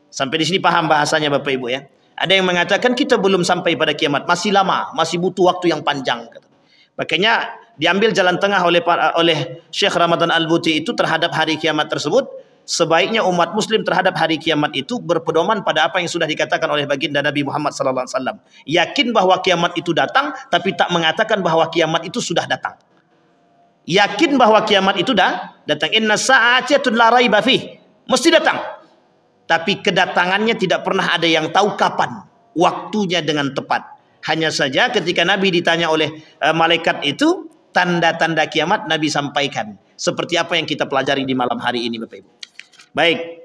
Sampai di sini paham bahasanya Bapak Ibu ya. Ada yang mengatakan kita belum sampai pada kiamat, masih lama, masih butuh waktu yang panjang. Makanya diambil jalan tengah oleh Syekh Ramadan Al-Buti itu terhadap hari kiamat tersebut. Sebaiknya umat muslim terhadap hari kiamat itu berpedoman pada apa yang sudah dikatakan oleh baginda Nabi Muhammad SAW. Yakin bahwa kiamat itu datang, tapi tak mengatakan bahwa kiamat itu sudah datang. Yakin bahwa kiamat itu dah datang. Inna sa'atun la raiba fih. Mesti datang. Tapi kedatangannya tidak pernah ada yang tahu kapan waktunya dengan tepat. Hanya saja ketika Nabi ditanya oleh malaikat itu, tanda-tanda kiamat Nabi sampaikan. Seperti apa yang kita pelajari di malam hari ini Bapak Ibu. Baik,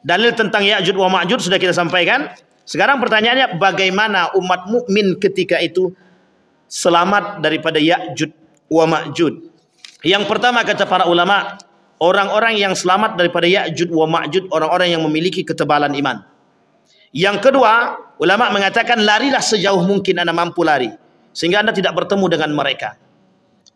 dalil tentang Ya'juj wa Ma'juj sudah kita sampaikan. Sekarang pertanyaannya, bagaimana umat mukmin ketika itu selamat daripada Ya'juj wa Ma'juj? Yang pertama kata para ulama, orang-orang yang selamat daripada Ya'juj wa Ma'juj, orang-orang yang memiliki ketebalan iman. Yang kedua, ulama mengatakan larilah sejauh mungkin Anda mampu lari, sehingga Anda tidak bertemu dengan mereka.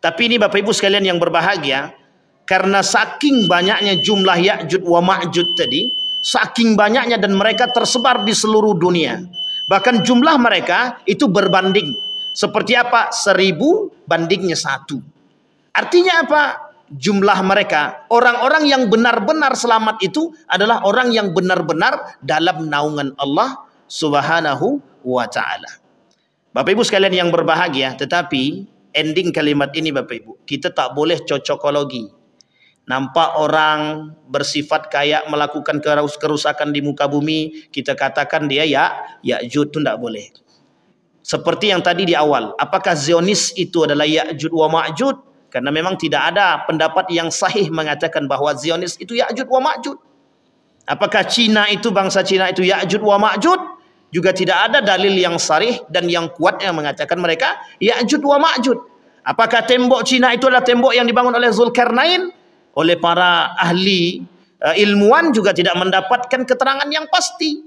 Tapi ini Bapak Ibu sekalian yang berbahagia, karena saking banyaknya jumlah Ya'juj wa Ma'juj tadi, saking banyaknya dan mereka tersebar di seluruh dunia. Bahkan jumlah mereka itu berbanding. Seperti apa? 1000 bandingnya 1. Artinya apa? Jumlah mereka, orang-orang yang benar-benar selamat itu adalah orang yang benar-benar dalam naungan Allah Subhanahu wa ta'ala. Bapak Ibu sekalian yang berbahagia, tetapi ending kalimat ini Bapak Ibu, kita tak boleh cocokologi. Nampak orang bersifat kayak melakukan kerusakan di muka bumi, kita katakan dia Ya'juj, itu tidak boleh. Seperti yang tadi di awal, apakah Zionis itu adalah Ya'juj wa Ma'juj? Karena memang tidak ada pendapat yang sahih mengatakan bahwa Zionis itu Ya'juj wa Ma'juj. Apakah Cina itu, bangsa Cina itu Ya'juj wa Ma'juj? Juga tidak ada dalil yang sharih dan yang kuat yang mengatakan mereka Ya'juj wa Ma'juj. Apakah tembok Cina itu adalah tembok yang dibangun oleh Zulkarnain? Oleh para ahli ilmuwan juga tidak mendapatkan keterangan yang pasti.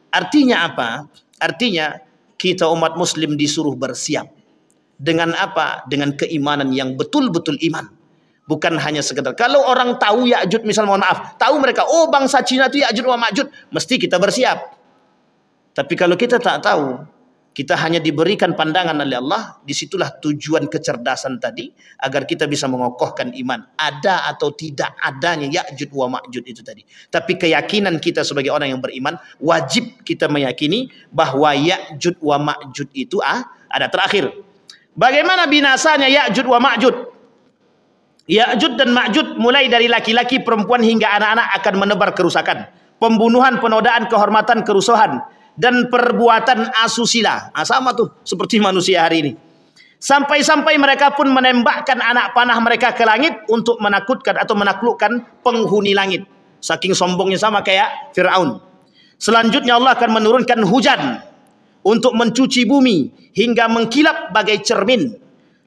Artinya apa? Artinya kita umat muslim disuruh bersiap. Dengan apa? Dengan keimanan yang betul-betul iman. Bukan hanya sekedar. Kalau orang tahu Ya'juj, misal mohon maaf, tahu mereka, oh bangsa Cina itu Ya'juj wa Ma'juj, mesti kita bersiap. Tapi kalau kita tak tahu, kita hanya diberikan pandangan oleh Allah, disitulah tujuan kecerdasan tadi, agar kita bisa mengokohkan iman. Ada atau tidak adanya Ya'juj wa Ma'juj itu tadi. Tapi keyakinan kita sebagai orang yang beriman, wajib kita meyakini bahwa Ya'juj wa Ma'juj itu ada. Terakhir, bagaimana binasanya Ya'juj wa Ma'juj? Ya'juj dan Ma'juj mulai dari laki-laki, perempuan hingga anak-anak akan menebar kerusakan. Pembunuhan, penodaan kehormatan, kerusuhan, dan perbuatan asusila. Sama tuh seperti manusia hari ini. Sampai-sampai mereka pun menembakkan anak panah mereka ke langit untuk menakutkan atau menaklukkan penghuni langit. Saking sombongnya sama kayak Fir'aun. Selanjutnya Allah akan menurunkan hujan untuk mencuci bumi hingga mengkilap bagai cermin.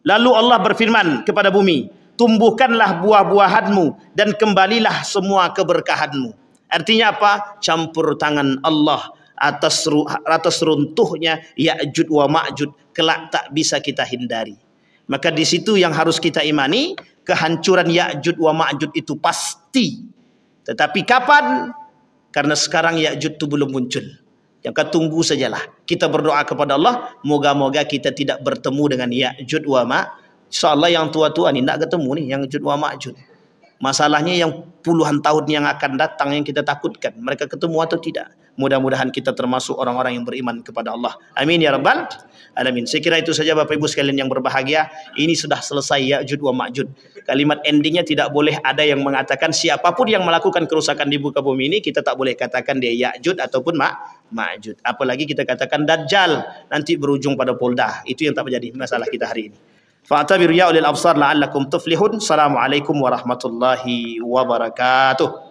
Lalu Allah berfirman kepada bumi, tumbuhkanlah buah-buahanmu dan kembalilah semua keberkahanmu. Artinya apa? Campur tangan Allah atas runtuhnya Ya'juj wa Ma'juj kelak tak bisa kita hindari. Maka di situ yang harus kita imani, kehancuran Ya'juj wa Ma'juj itu pasti. Tetapi kapan? Karena sekarang Ya'juj itu belum muncul. Yang kita tunggu sajalah. Kita berdoa kepada Allah, moga-moga kita tidak bertemu dengan Ya'juj wa Ma'juj. Insyaallah yang tua-tua ni tidak ketemu nih Ya'juj wa Ma'juj. Masalahnya yang puluhan tahun yang akan datang yang kita takutkan, mereka ketemu atau tidak. Mudah-mudahan kita termasuk orang-orang yang beriman kepada Allah. Amin ya rabbal alamin. Saya kira itu saja Bapak Ibu sekalian yang berbahagia. Ini sudah selesai Ya'juj wa Ma'juj. Kalimat endingnya tidak boleh ada yang mengatakan siapapun yang melakukan kerusakan di muka bumi ini, kita tak boleh katakan dia Ya'juj ataupun Ma'juj. Apalagi kita katakan Dajjal, nanti berujung pada Polda. Itu yang tak menjadi masalah kita hari ini. Fa'tabiru ya ulil absar la'allakum tuflihun. Assalamualaikum warahmatullahi wabarakatuh.